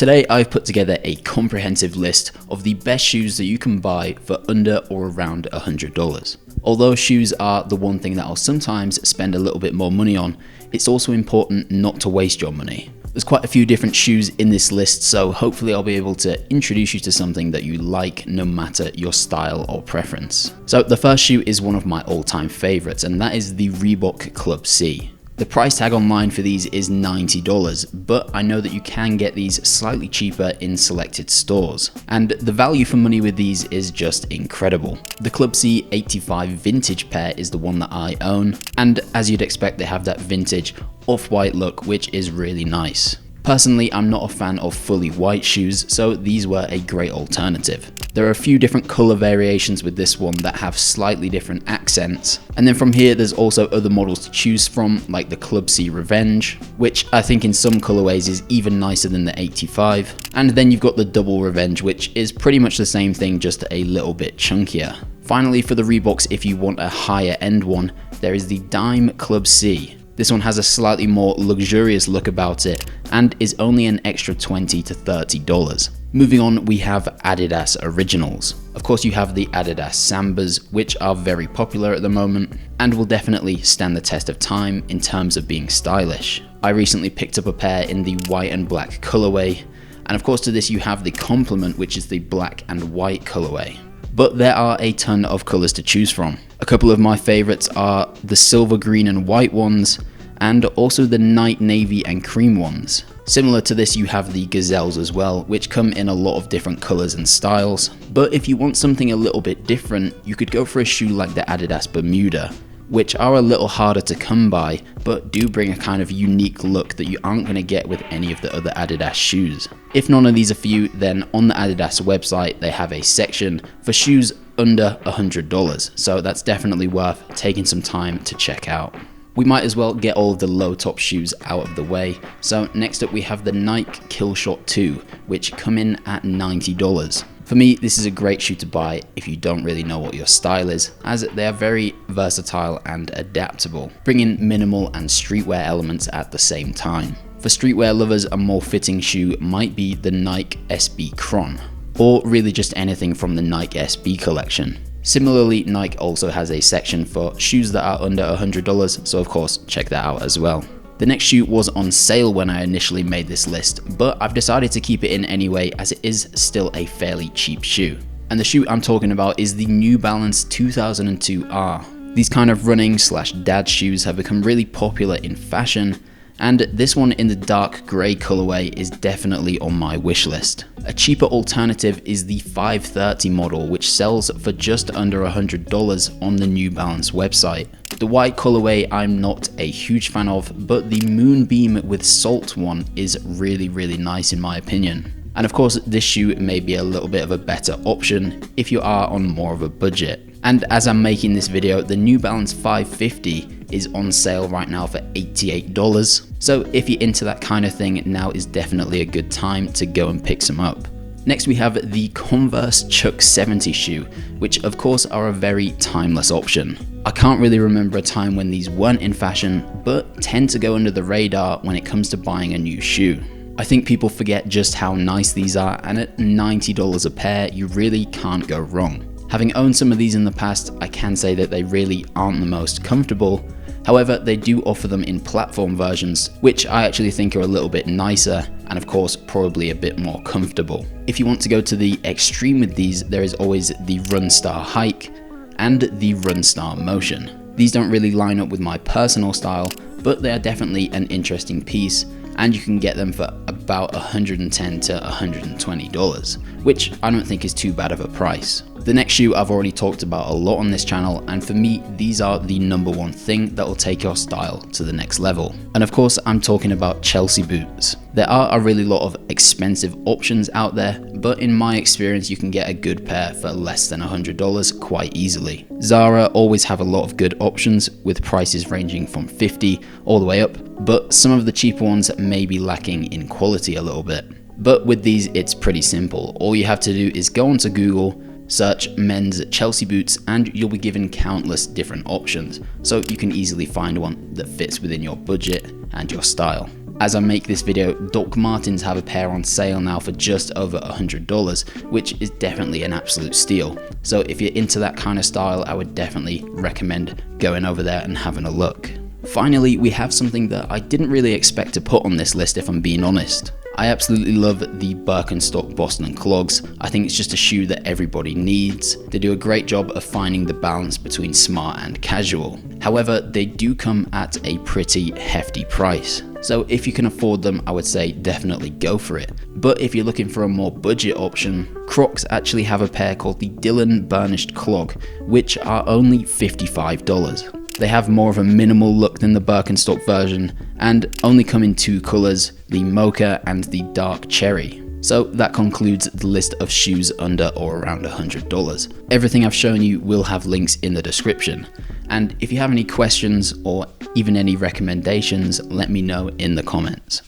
Today I've put together a comprehensive list of the best shoes that you can buy for under or around $100. Although shoes are the one thing that I'll sometimes spend a little bit more money on, it's also important not to waste your money. There's quite a few different shoes in this list, so hopefully I'll be able to introduce you to something that you like no matter your style or preference. So the first shoe is one of my all-time favorites, and that is the Reebok Club C. The price tag online for these is $90, but I know that you can get these slightly cheaper in selected stores. And the value for money with these is just incredible. The Club C 85 vintage pair is the one that I own, and as you'd expect, they have that vintage off-white look, which is really nice. Personally, I'm not a fan of fully white shoes, so these were a great alternative. There are a few different color variations with this one that have slightly different accents. And then from here, there's also other models to choose from, like the Club C Revenge, which I think in some colorways is even nicer than the 85. And then you've got the Double Revenge, which is pretty much the same thing, just a little bit chunkier. Finally, for the Reeboks, if you want a higher end one, there is the Dime Club C. This one has a slightly more luxurious look about it and is only an extra $20 to $30. Moving on, we have Adidas Originals. Of course, you have the Adidas Sambas, which are very popular at the moment and will definitely stand the test of time in terms of being stylish. I recently picked up a pair in the white and black colorway, and of course to this you have the complement, which is the black and white colorway. But there are a ton of colors to choose from. A couple of my favorites are the silver, green and white ones, and also the night navy and cream ones. Similar to this, you have the Gazelles as well, which come in a lot of different colors and styles. But if you want something a little bit different, you could go for a shoe like the Adidas Bermuda, which are a little harder to come by, but do bring a kind of unique look that you aren't going to get with any of the other Adidas shoes. If none of these are for you, then on the Adidas website, they have a section for shoes under $100. So that's definitely worth taking some time to check out. We might as well get all of the low top shoes out of the way. So next up we have the Nike Killshot 2, which come in at $90. For me, this is a great shoe to buy if you don't really know what your style is, as they are very versatile and adaptable, bringing minimal and streetwear elements at the same time. For streetwear lovers, a more fitting shoe might be the Nike SB Chron, or really just anything from the Nike SB collection. Similarly, Nike also has a section for shoes that are under $100, so of course check that out as well. The next shoe was on sale when I initially made this list, but I've decided to keep it in anyway as it is still a fairly cheap shoe. And the shoe I'm talking about is the New Balance 2002R. These kind of running / dad shoes have become really popular in fashion, and this one in the dark grey colorway is definitely on my wish list. A cheaper alternative is the 530 model, which sells for just under $100 on the New Balance website. The white colorway I'm not a huge fan of, but the Moonbeam with Salt one is really nice in my opinion. And of course, this shoe may be a little bit of a better option if you are on more of a budget. And as I'm making this video, the New Balance 550 is on sale right now for $88. So if you're into that kind of thing, now is definitely a good time to go and pick some up. Next we have the Converse Chuck 70 shoe, which of course are a very timeless option. I can't really remember a time when these weren't in fashion, but tend to go under the radar when it comes to buying a new shoe. I think people forget just how nice these are, and at $90 a pair, you really can't go wrong. Having owned some of these in the past, I can say that they really aren't the most comfortable. However, they do offer them in platform versions, which I actually think are a little bit nicer and of course probably a bit more comfortable. If you want to go to the extreme with these, there is always the Runstar Hike and the Runstar Motion. These don't really line up with my personal style, but they are definitely an interesting piece, and you can get them for about $110 to $120, which I don't think is too bad of a price. The next shoe I've already talked about a lot on this channel, and for me, these are the number one thing that will take your style to the next level. And of course, I'm talking about Chelsea boots. There are a really lot of expensive options out there, but in my experience, you can get a good pair for less than $100 quite easily. Zara always have a lot of good options, with prices ranging from $50 all the way up, but some of the cheaper ones may be lacking in quality a little bit. But with these, it's pretty simple. All you have to do is go onto Google, search men's Chelsea boots, and you'll be given countless different options, so you can easily find one that fits within your budget and your style. As I make this video, Doc Martens have a pair on sale now for just over $100, which is definitely an absolute steal. So if you're into that kind of style, I would definitely recommend going over there and having a look. Finally, we have something that I didn't really expect to put on this list, if I'm being honest. I absolutely love the Birkenstock Boston clogs. I think it's just a shoe that everybody needs. They do a great job of finding the balance between smart and casual. However, they do come at a pretty hefty price. So if you can afford them, I would say definitely go for it. But if you're looking for a more budget option, Crocs actually have a pair called the Dylan Burnished Clog, which are only $55. They have more of a minimal look than the Birkenstock version and only come in two colours, the mocha and the dark cherry. So that concludes the list of shoes under or around $100. Everything I've shown you will have links in the description. And if you have any questions or even any recommendations, let me know in the comments.